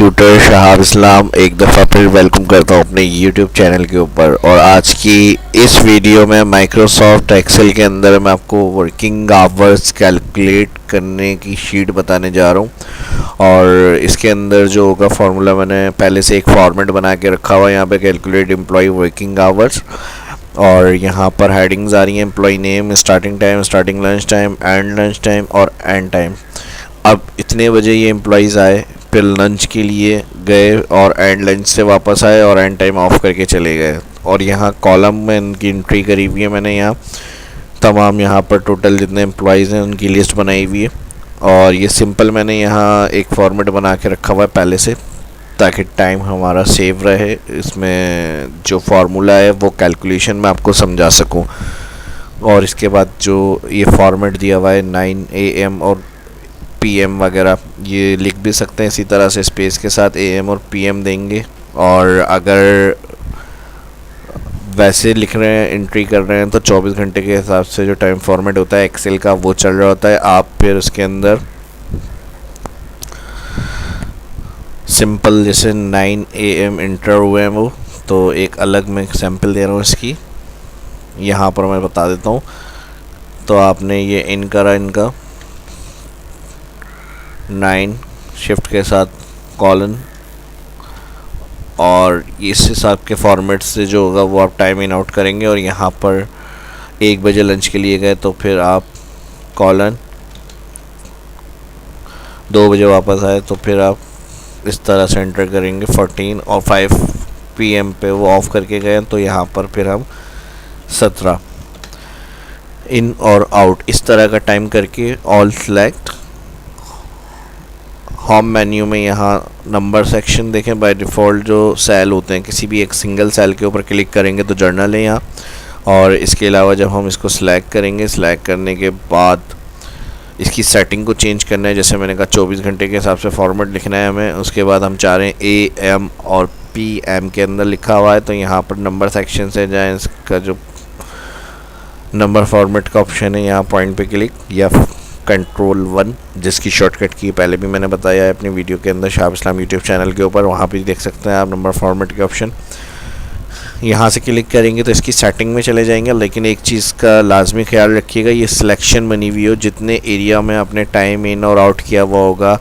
Tutor Shahab इस्लाम एक दफ़ा फिर वेलकम करता हूँ अपने यूट्यूब चैनल के ऊपर। और आज की इस वीडियो में माइक्रोसॉफ्ट एक्सेल के अंदर मैं आपको वर्किंग आवर्स कैलकुलेट करने की शीट बताने जा रहा हूँ। और इसके अंदर जो होगा फार्मूला मैंने पहले से एक फॉर्मेट बना के रखा हुआ है। यहाँ पे कैलकुलेट एम्प्लॉय वर्किंग आवर्स और यहाँ पर हेडिंग्स आ रही हैं employee name, starting time, starting lunch time, end lunch time और एंड टाइम। अब इतने बजे ये एम्प्लॉयज़ आए, फिर लंच के लिए गए और एंड लंच से वापस आए और एंड टाइम ऑफ करके चले गए। और यहाँ कॉलम में इनकी एंट्री करी हुई है मैंने, यहाँ तमाम यहाँ पर टोटल जितने एम्प्लॉयज़ हैं उनकी लिस्ट बनाई हुई है। और ये सिंपल मैंने यहाँ एक फॉर्मेट बना के रखा हुआ है पहले से, ताकि टाइम हमारा सेव रहे। इसमें जो फार्मूला है वो कैलकुलेशन में आपको समझा सकूं। और इसके बाद जो ये फॉर्मेट दिया हुआ है 9 AM और PM वगैरह, ये लिख भी सकते हैं इसी तरह से स्पेस के साथ AM और PM देंगे। और अगर वैसे लिख रहे हैं, एंट्री कर रहे हैं, तो 24 घंटे के हिसाब से जो टाइम फॉर्मेट होता है एक्सेल का वो चल रहा होता है। आप फिर उसके अंदर सिंपल जैसे 9 AM इंटर हुए हैं वो, तो एक अलग मैं सैम्पल दे रहा हूँ इसकी, यहाँ पर मैं बता देता हूँ। तो आपने ये इन करा इनका 9 शिफ्ट के साथ कॉलन, और इस हिसाब के फॉर्मेट से जो होगा वो आप टाइम इन आउट करेंगे। और यहाँ पर 1 बजे लंच के लिए गए तो फिर आप कॉलन, 2 बजे वापस आए तो फिर आप इस तरह से एंटर करेंगे 14, और 5 PM पे वो ऑफ करके गए तो यहाँ पर फिर हम 17 इन और आउट इस तरह का टाइम करके ऑल सेलेक्ट। होम मेन्यू में यहाँ नंबर सेक्शन देखें, बाय डिफ़ॉल्ट जो सेल होते हैं किसी भी एक सिंगल सेल के ऊपर क्लिक करेंगे तो जर्नल है यहाँ। और इसके अलावा जब हम इसको सिलेक्ट करेंगे, सिलेक्ट करने के बाद इसकी सेटिंग को चेंज करना है। जैसे मैंने कहा 24 घंटे के हिसाब से फॉर्मेट लिखना है हमें। उसके बाद हम चाह रहे हैं AM और PM के अंदर लिखा हुआ है, तो यहाँ पर नंबर सेक्शन से जाएँ, इसका जो नंबर फॉर्मेट का ऑप्शन है यहाँ पॉइंट पे क्लिक, या कंट्रोल 1 जिसकी शॉर्टकट की पहले भी मैंने बताया है अपनी वीडियो के अंदर शहाब इस्लाम यूट्यूब चैनल के ऊपर, वहाँ पे देख सकते हैं आप नंबर फॉर्मेट के ऑप्शन। यहाँ से क्लिक करेंगे तो इसकी सेटिंग में चले जाएंगे। लेकिन एक चीज़ का लाजमी ख्याल रखिएगा, ये सिलेक्शन बनी हुई हो, जितने एरिया में आपने टाइम इन और आउट किया हुआ होगा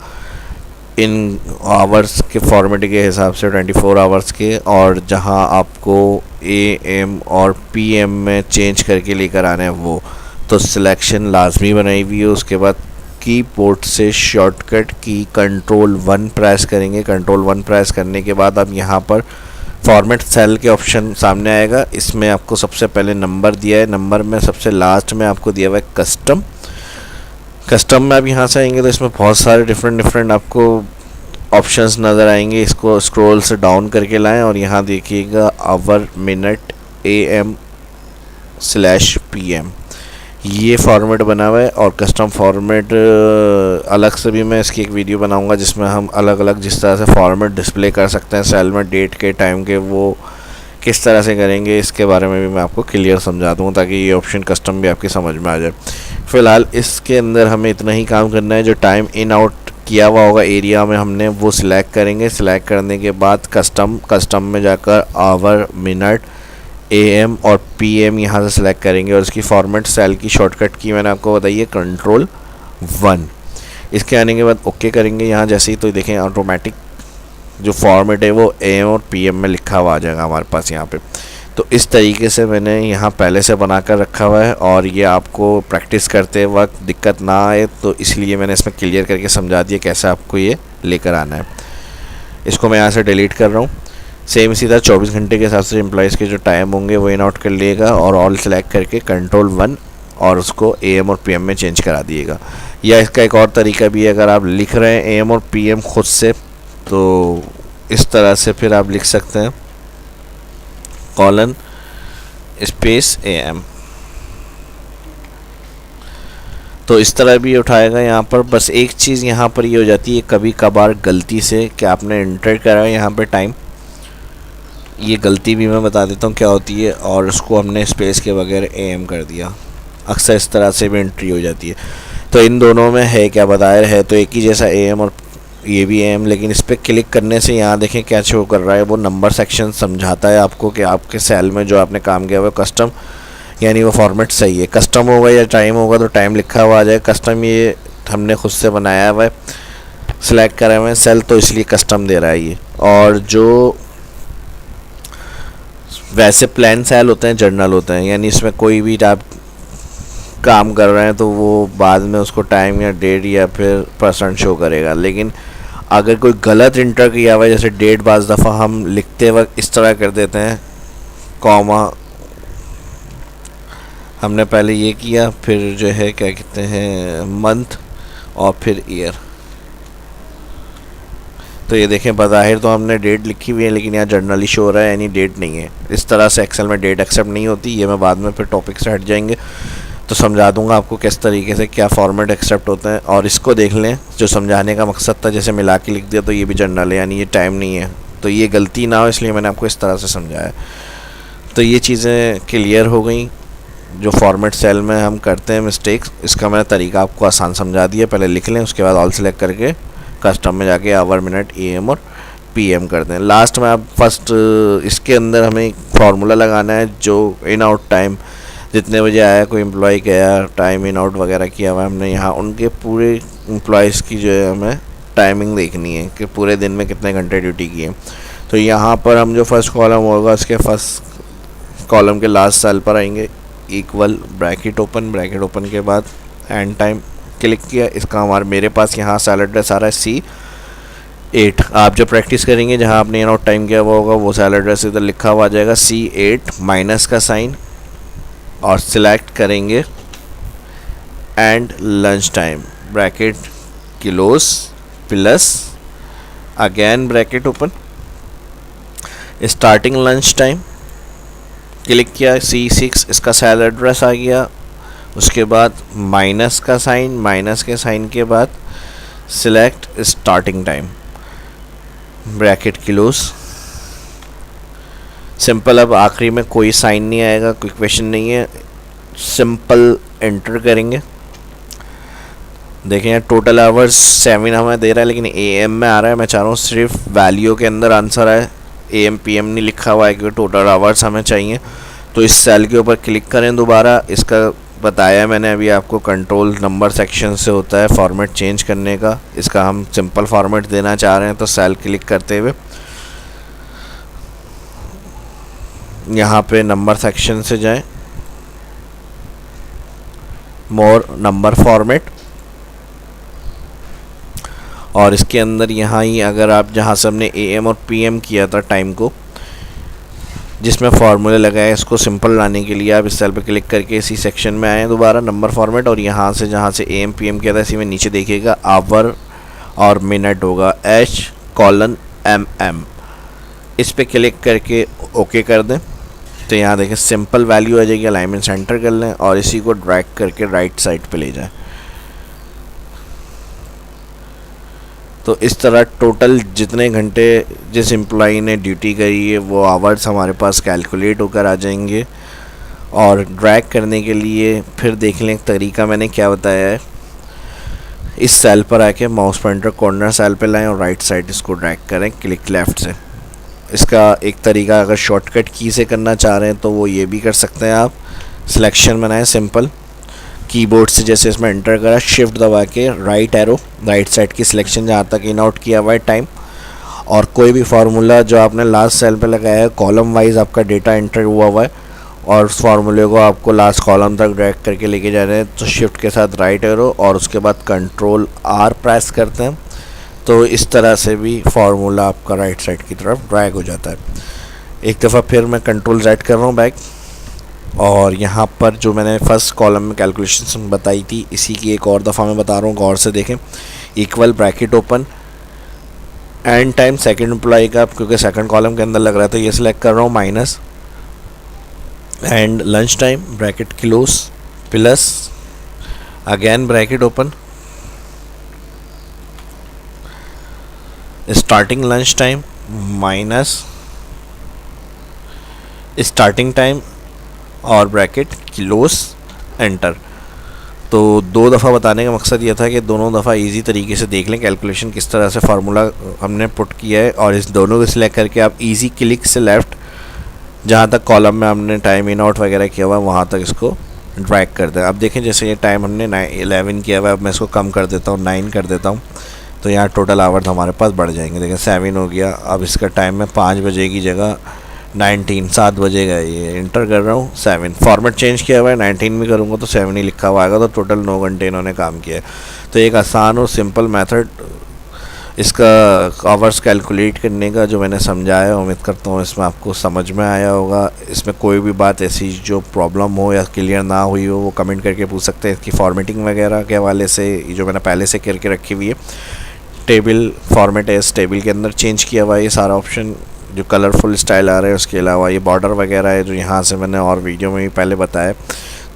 इन आवर्स के फॉर्मेट के हिसाब से 24 आवर्स के, और जहाँ आपको AM और PM में चेंज करके लेकर आना है वो, तो सिलेक्शन लाजमी बनाई हुई है। उसके बाद कीबोर्ड से शॉर्टकट की कंट्रोल 1 प्रेस करेंगे। कंट्रोल 1 प्रेस करने के बाद अब यहाँ पर फॉर्मेट सेल के ऑप्शन सामने आएगा। इसमें आपको सबसे पहले नंबर दिया है, नंबर में सबसे लास्ट में आपको दिया हुआ है कस्टम। कस्टम में आप यहाँ से आएंगे तो इसमें बहुत सारे डिफरेंट आपको ऑप्शंस नज़र आएंगे। इसको स्क्रॉल से डाउन करके लाएं और यहाँ देखिएगा आवर, मिनट, AM/PM, ये फॉर्मेट बना हुआ है। और कस्टम फॉर्मेट अलग से भी मैं इसकी एक वीडियो बनाऊंगा जिसमें हम अलग अलग जिस तरह से फॉर्मेट डिस्प्ले कर सकते हैं सेल में, डेट के, टाइम के, वो किस तरह से करेंगे इसके बारे में भी मैं आपको क्लियर समझा दूँगा, ताकि ये ऑप्शन कस्टम भी आपकी समझ में आ जाए। फ़िलहाल इसके अंदर हमें इतना ही काम करना है, जो टाइम इन आउट किया हुआ होगा एरिया में हमने वो सिलेक्ट करेंगे। सिलेक्ट करने के बाद कस्टम में जाकर आवर, मिनट, AM और PM यहाँ से सिलेक्ट करेंगे। और इसकी फॉर्मेट सेल की शॉर्टकट की मैंने आपको बताई है कंट्रोल 1। इसके आने के बाद ओके करेंगे यहाँ जैसे ही, तो देखें ऑटोमेटिक जो फॉर्मेट है वो AM और PM में लिखा हुआ आ जाएगा हमारे पास यहाँ पे। तो इस तरीके से मैंने यहाँ पहले से बना कर रखा हुआ है, और ये आपको प्रैक्टिस करते वक्त दिक्कत ना आए तो इसलिए मैंने इसमें क्लियर करके समझा दिया कैसे आपको ये लेकर आना है। इसको मैं यहाँ से डिलीट कर रहा हूँ। सेम इसी तरह 24 घंटे के हिसाब से एम्प्लॉयज़ के जो टाइम होंगे वो इन आउट कर लिएगा, और ऑल सेलेक्ट करके कंट्रोल 1 और उसको AM और PM में चेंज करा दिएगा। या इसका एक और तरीका भी है, अगर आप लिख रहे हैं AM और PM खुद से, तो इस तरह से फिर आप लिख सकते हैं कॉलन स्पेस AM, तो इस तरह भी उठाएगा यहाँ पर। बस एक चीज़ यहाँ पर ये हो जाती है कभी कभार गलती से कि आपने एंटर करा है यहाँ पे टाइम, ये गलती भी मैं बता देता हूँ क्या होती है, और उसको हमने स्पेस के बगैर AM कर दिया। अक्सर इस तरह से भी एंट्री हो जाती है। तो इन दोनों में है क्या, बताया है तो एक ही जैसा AM और ये भी एम, लेकिन इस पर क्लिक करने से यहाँ देखें क्या शो कर रहा है, वो नंबर सेक्शन समझाता है आपको कि आपके सेल में जो आपने काम किया हुआ है कस्टम, यानी वो फॉर्मेट सही है। कस्टम होगा या टाइम होगा तो टाइम लिखा हुआ आ जाए, कस्टम ये हमने खुद से बनाया हुआ है, सिलेक्ट करा हुआ है सेल तो इसलिए कस्टम दे रहा है ये। और जो वैसे प्लान सेल होते हैं जर्नल होते हैं, यानी इसमें कोई भी आप काम कर रहे हैं तो वो बाद में उसको टाइम या डेट या फिर परसेंट शो करेगा। लेकिन अगर कोई गलत इंटर किया हुआ है, जैसे डेट बाज़ दफ़ा हम लिखते वक्त इस तरह कर देते हैं, कॉमा हमने पहले ये किया, फिर जो है क्या कहते हैं मंथ और फिर ईयर, तो ये देखें बज़ाहिर तो हमने डेट लिखी हुई है लेकिन यहाँ जर्नली शो हो रहा है, यानी डेट नहीं है। इस तरह से एक्सेल में डेट एक्सेप्ट नहीं होती, ये मैं बाद में फिर टॉपिक से हट जाएंगे तो समझा दूंगा आपको किस तरीके से क्या फॉर्मेट एक्सेप्ट होता है। और इसको देख लें, जो समझाने का मकसद था, जैसे मिला के लिख दिया तो ये भी जर्नल है, यानी ये टाइम नहीं है, तो ये गलती ना हो इसलिए मैंने आपको इस तरह से समझाया। तो ये चीज़ें क्लियर हो गई, जो फॉर्मेट सेल में हम करते हैं मिस्टेक्स, इसका मैंने तरीका आपको आसान समझा दिया। पहले लिख लें, उसके बाद ऑल सेलेक्ट करके कस्टम में जाके आवर, मिनट, AM और PM कर दें। लास्ट में आप फर्स्ट इसके अंदर हमें एक फार्मूला लगाना है, जो इन आउट टाइम जितने बजे आया, कोई एम्प्लॉय गया, टाइम इन आउट वगैरह किया हुआ हमने यहाँ, उनके पूरे एम्प्लॉयज़ की जो है हमें टाइमिंग देखनी है कि पूरे दिन में कितने घंटे ड्यूटी की है। तो यहाँ पर हम जो फर्स्ट कॉलम होगा उसके फर्स्ट कॉलम के लास्ट सेल पर आएंगे, इक्वल ब्रैकेट ओपन के बाद एंड टाइम क्लिक किया। इसका मेरे पास यहाँ सेल एड्रेस आ रहा है C8। आप जो प्रैक्टिस करेंगे जहाँ आपने इन आउट टाइम किया हुआ होगा वो सेल एड्रेस इधर लिखा हुआ आ जाएगा, C8 माइनस का साइन और सिलेक्ट करेंगे and lunch time, bracket close plus again bracket open, starting lunch time click किया, C6 इसका सेल एड्रेस आ गया। उसके बाद माइनस का साइन, माइनस के साइन के बाद select starting time, bracket close, simple. अब आखिरी में कोई साइन नहीं आएगा, कोई क्वेश्चन नहीं है, सिंपल एंटर करेंगे। देखें यहाँ टोटल आवर्स 7 हमें दे रहा है लेकिन AM में आ रहा है, मैं चाह रहा हूँ सिर्फ वैल्यू के अंदर आंसर आए, AM PM नहीं लिखा हुआ है क्योंकि टोटल आवर्स हमें चाहिए। तो इस सेल के ऊपर क्लिक करें दोबारा, इसका बताया मैंने अभी आपको, कंट्रोल नंबर सेक्शन से होता है फॉर्मेट चेंज करने का, इसका हम सिंपल फॉर्मेट देना चाह रहे हैं तो सेल क्लिक करते हुए यहाँ पे नंबर सेक्शन से जाएं, मोर नंबर फॉर्मेट, और इसके अंदर यहाँ ही अगर आप जहाँ से हमने AM और PM किया था टाइम को, जिसमें फार्मूले लगाए, इसको सिंपल लाने के लिए आप इस सेल पे क्लिक करके इसी सेक्शन में आए दोबारा नंबर फॉर्मेट, और यहाँ से जहाँ से AM PM किया था इसी में नीचे देखिएगा आवर और मिनट होगा H:MM, इस पे क्लिक करके ओके कर दें। तो यहाँ देखें सिंपल वैल्यू आ जाएगी, अलाइनमेंट सेंटर कर लें और इसी को ड्रैग करके राइट साइड पे ले जाएं। तो इस तरह टोटल जितने घंटे जिस एम्प्लॉई ने ड्यूटी करी है वो आवर्स हमारे पास कैलकुलेट होकर आ जाएंगे। और ड्रैग करने के लिए फिर देख लें एक तरीका मैंने क्या बताया है, इस सेल पर आके माउस पॉइंटर कॉर्नर सेल पे लाएं और राइट साइड इसको ड्रैग करें क्लिक लेफ़्ट से। इसका एक तरीका अगर शॉर्टकट की से करना चाह रहे हैं तो वो ये भी कर सकते हैं, आप सिलेक्शन बनाएं सिंपल कीबोर्ड से, जैसे इसमें एंटर करा, शिफ्ट दबा के राइट एरो, राइट साइड की सिलेक्शन जहाँ तक इन आउट किया हुआ है टाइम, और कोई भी फार्मूला जो आपने लास्ट सेल पे लगाया है कॉलम वाइज आपका डेटा एंटर हुआ है और उस फार्मूले को आपको लास्ट कॉलम तक ड्रैग करके लेके जा रहे हैं, तो शिफ्ट के साथ राइट एरो और उसके बाद कंट्रोल R प्रेस करते हैं, तो इस तरह से भी फार्मूला आपका राइट साइड की तरफ ड्रैग हो जाता है। एक दफ़ा फिर मैं कंट्रोल Z कर रहा हूँ बैक, और यहाँ पर जो मैंने फर्स्ट कॉलम में कैलकुलेशन बताई थी इसी की एक और दफ़ा मैं बता रहा हूँ, गौर से देखें। Equal bracket open end time second employee का, क्योंकि सेकंड कॉलम के अंदर लग रहा है तो ये सिलेक्ट कर रहा हूँ minus, and lunch time bracket close plus again bracket open, starting lunch time minus starting time और ब्रैकेट क्लोज एंटर। तो 2 दफ़ा बताने का मकसद ये था कि दोनों दफ़ा इजी तरीके से देख लें कैलकुलेशन किस तरह से फार्मूला हमने पुट किया है, और इस दोनों को सिलेक्ट करके आप इजी क्लिक से लेफ़्ट जहाँ तक कॉलम में हमने टाइम इन आउट वगैरह किया हुआ है वहाँ तक इसको ड्रैग कर दें। अब देखें जैसे ये टाइम हमने 11 किया हुआ है, अब मैं इसको कम कर देता हूँ, 9 कर देता हूँ, तो यहाँ टोटल आवर्स हमारे पास बढ़ जाएंगे। देखें 7 हो गया। अब इसका टाइम मैं 5 बजे की जगह 7 बजेगा, ये इंटर कर रहा हूँ 7। फॉर्मेट चेंज किया हुआ है, 19 में करूँगा तो 7 ही लिखा हुआ आएगा, तो टोटल 9 घंटे इन्होंने काम किया है। तो एक आसान और सिंपल मेथड इसका आवर्स कैलकुलेट करने का जो मैंने समझाया, उम्मीद करता हूँ इसमें आपको समझ में आया होगा। इसमें कोई भी बात ऐसी जो प्रॉब्लम हो या क्लियर ना हुई हो वो कमेंट करके पूछ सकते हैं। इसकी फॉर्मेटिंग वगैरह के हवाले से जो मैंने पहले से करके रखी हुई है, टेबल फॉर्मेट है, इस टेबल के अंदर चेंज किया हुआ है ये सारा ऑप्शन, जो कलरफुल स्टाइल आ रहा है। उसके अलावा ये बॉर्डर वगैरह है जो यहाँ से मैंने और वीडियो में भी पहले बताया।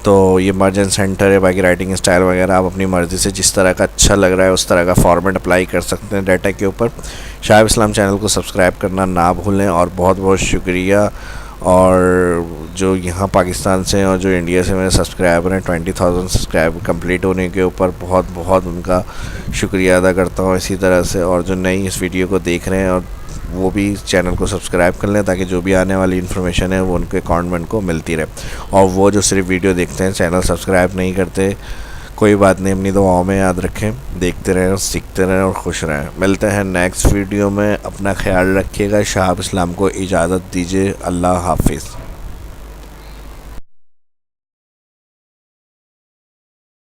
तो ये मर्ज एंड सेंटर है। बाकी राइटिंग स्टाइल वगैरह आप अपनी मर्ज़ी से जिस तरह का अच्छा लग रहा है उस तरह का फॉर्मेट अप्लाई कर सकते हैं डाटा के ऊपर। शाइब इस्लाम चैनल को सब्सक्राइब करना ना भूलें, और बहुत बहुत शुक्रिया। और जो यहाँ पाकिस्तान से और जो इंडिया से मेरे सब्सक्राइबर हैं, 20,000 सब्सक्राइबर कंप्लीट होने के ऊपर बहुत बहुत उनका शुक्रिया अदा करता हूँ इसी तरह से। और जो नई इस वीडियो को देख रहे हैं और वो भी चैनल को सब्सक्राइब कर लें, ताकि जो भी आने वाली इन्फॉर्मेशन है वो उनके अकाउंट में उनको मिलती रहे। और वो जो सिर्फ वीडियो देखते हैं, चैनल सब्सक्राइब नहीं करते, कोई बात नहीं, अपनी दुआओं में याद रखें। देखते रहें और सीखते रहें और खुश रहें। मिलते हैं नेक्स्ट वीडियो में। अपना ख्याल रखिएगा। शाइब इस्लाम को इजाज़त दीजिए। अल्लाह हाफिज़।